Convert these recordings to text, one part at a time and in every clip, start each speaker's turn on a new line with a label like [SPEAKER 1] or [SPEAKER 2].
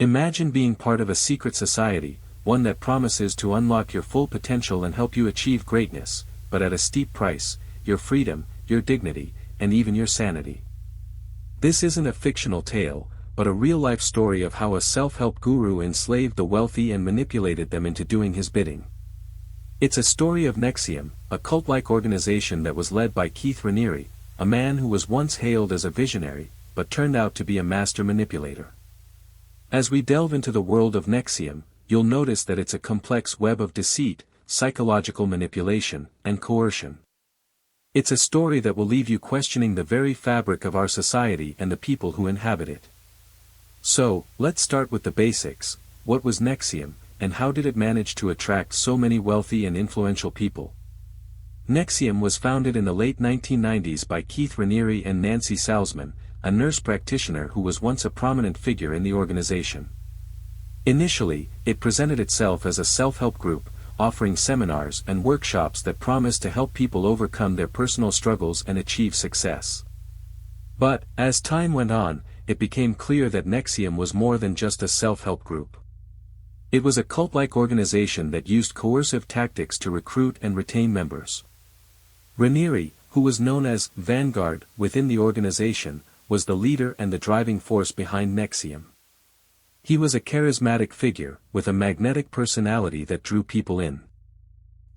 [SPEAKER 1] Imagine being part of a secret society, one that promises to unlock your full potential and help you achieve greatness, but at a steep price: your freedom, your dignity, and even your sanity. This isn't a fictional tale, but a real-life story of how a self-help guru enslaved the wealthy and manipulated them into doing his bidding. It's a story of NXIVM, a cult-like organization that was led by Keith Raniere, a man who was once hailed as a visionary, but turned out to be a master manipulator. As we delve into the world of NXIVM, you'll notice that it's a complex web of deceit, psychological manipulation, and coercion. It's a story that will leave you questioning the very fabric of our society and the people who inhabit it. So, let's start with the basics. What was NXIVM, and how did it manage to attract so many wealthy and influential people? NXIVM was founded in the late 1990s by Keith Raniere and Nancy Salzman, a nurse practitioner who was once a prominent figure in the organization. Initially, it presented itself as a self-help group, offering seminars and workshops that promised to help people overcome their personal struggles and achieve success. But, as time went on, it became clear that NXIVM was more than just a self-help group. It was a cult-like organization that used coercive tactics to recruit and retain members. Raniere, who was known as Vanguard within the organization, was the leader and the driving force behind NXIVM. He was a charismatic figure, with a magnetic personality that drew people in.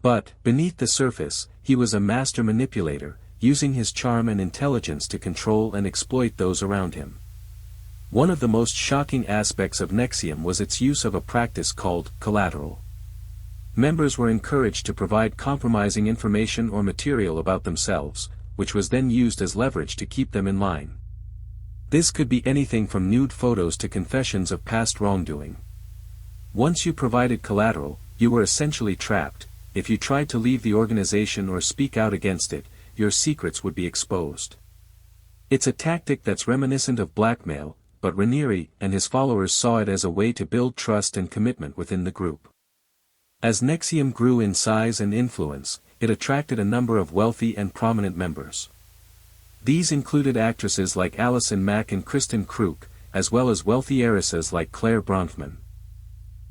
[SPEAKER 1] But, beneath the surface, he was a master manipulator, using his charm and intelligence to control and exploit those around him. One of the most shocking aspects of NXIVM was its use of a practice called collateral. Members were encouraged to provide compromising information or material about themselves, which was then used as leverage to keep them in line. This could be anything from nude photos to confessions of past wrongdoing. Once you provided collateral, you were essentially trapped. If you tried to leave the organization or speak out against it, your secrets would be exposed. It's a tactic that's reminiscent of blackmail, but Raniere and his followers saw it as a way to build trust and commitment within the group. As NXIVM grew in size and influence, it attracted a number of wealthy and prominent members. These included actresses like Allison Mack and Kristen Kruk, as well as wealthy heiresses like Claire Bronfman.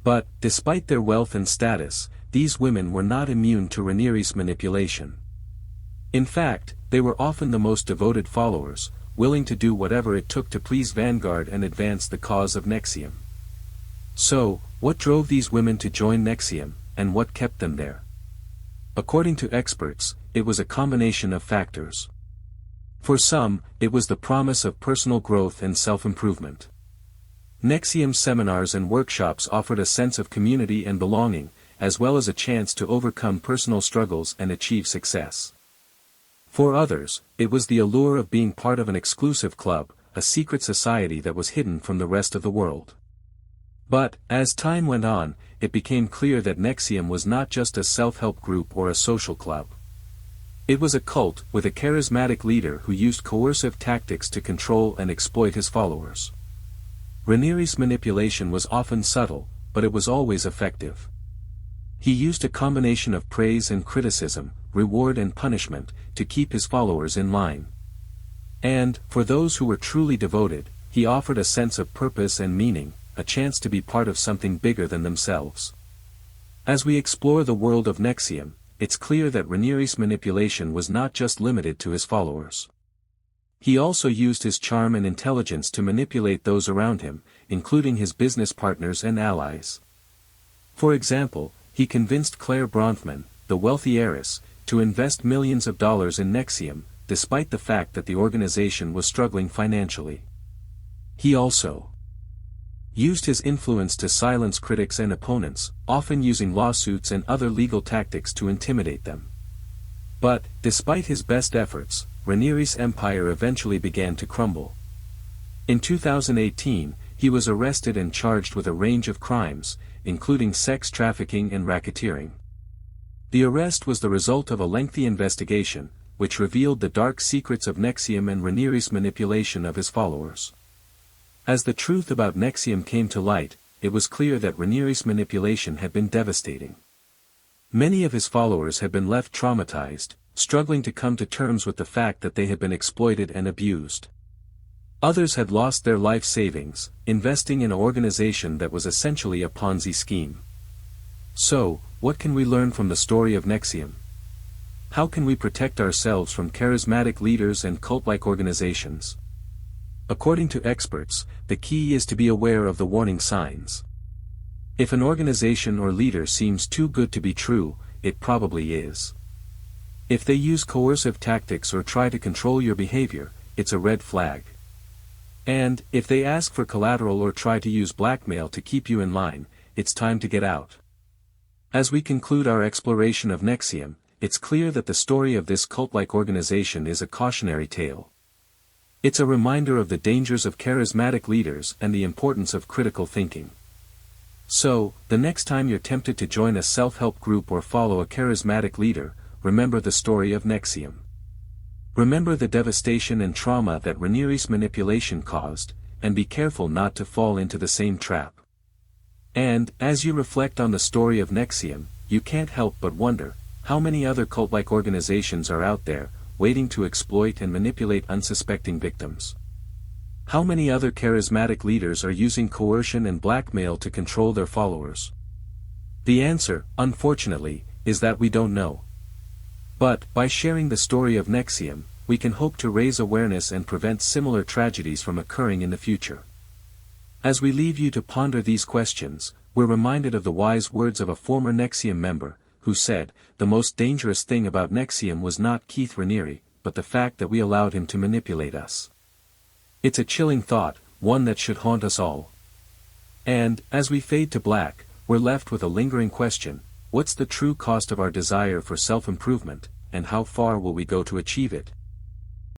[SPEAKER 1] But, despite their wealth and status, these women were not immune to Raniere's manipulation. In fact, they were often the most devoted followers, willing to do whatever it took to please Vanguard and advance the cause of NXIVM. So, what drove these women to join NXIVM, and what kept them there? According to experts, it was a combination of factors. For some, it was the promise of personal growth and self-improvement. NXIVM seminars and workshops offered a sense of community and belonging, as well as a chance to overcome personal struggles and achieve success. For others, it was the allure of being part of an exclusive club, a secret society that was hidden from the rest of the world. But, as time went on, it became clear that NXIVM was not just a self-help group or a social club. It was a cult with a charismatic leader who used coercive tactics to control and exploit his followers. Raniere's manipulation was often subtle, but it was always effective. He used a combination of praise and criticism, reward and punishment, to keep his followers in line. And, for those who were truly devoted, he offered a sense of purpose and meaning, a chance to be part of something bigger than themselves. As we explore the world of NXIVM, it's clear that Raniere's manipulation was not just limited to his followers. He also used his charm and intelligence to manipulate those around him, including his business partners and allies. For example, he convinced Claire Bronfman, the wealthy heiress, to invest millions of dollars in NXIVM, despite the fact that the organization was struggling financially. He also used his influence to silence critics and opponents, often using lawsuits and other legal tactics to intimidate them. But, despite his best efforts, Raniere's empire eventually began to crumble. In 2018, he was arrested and charged with a range of crimes, including sex trafficking and racketeering. The arrest was the result of a lengthy investigation, which revealed the dark secrets of NXIVM and Raniere's manipulation of his followers. As the truth about NXIVM came to light, it was clear that Raniere's manipulation had been devastating. Many of his followers had been left traumatized, struggling to come to terms with the fact that they had been exploited and abused. Others had lost their life savings, investing in an organization that was essentially a Ponzi scheme. So, what can we learn from the story of NXIVM? How can we protect ourselves from charismatic leaders and cult-like organizations? According to experts, the key is to be aware of the warning signs. If an organization or leader seems too good to be true, it probably is. If they use coercive tactics or try to control your behavior, it's a red flag. And, if they ask for collateral or try to use blackmail to keep you in line, it's time to get out. As we conclude our exploration of NXIVM, it's clear that the story of this cult-like organization is a cautionary tale. It's a reminder of the dangers of charismatic leaders and the importance of critical thinking. So, the next time you're tempted to join a self-help group or follow a charismatic leader, remember the story of NXIVM. Remember the devastation and trauma that Raniere's manipulation caused, and be careful not to fall into the same trap. And, as you reflect on the story of NXIVM, you can't help but wonder, how many other cult-like organizations are out there, waiting to exploit and manipulate unsuspecting victims? How many other charismatic leaders are using coercion and blackmail to control their followers? The answer, unfortunately, is that we don't know. But, by sharing the story of NXIVM, we can hope to raise awareness and prevent similar tragedies from occurring in the future. As we leave you to ponder these questions, we're reminded of the wise words of a former NXIVM member, who said, "The most dangerous thing about NXIVM was not Keith Raniere, but the fact that we allowed him to manipulate us." It's a chilling thought, one that should haunt us all. And, as we fade to black, we're left with a lingering question: what's the true cost of our desire for self-improvement, and how far will we go to achieve it?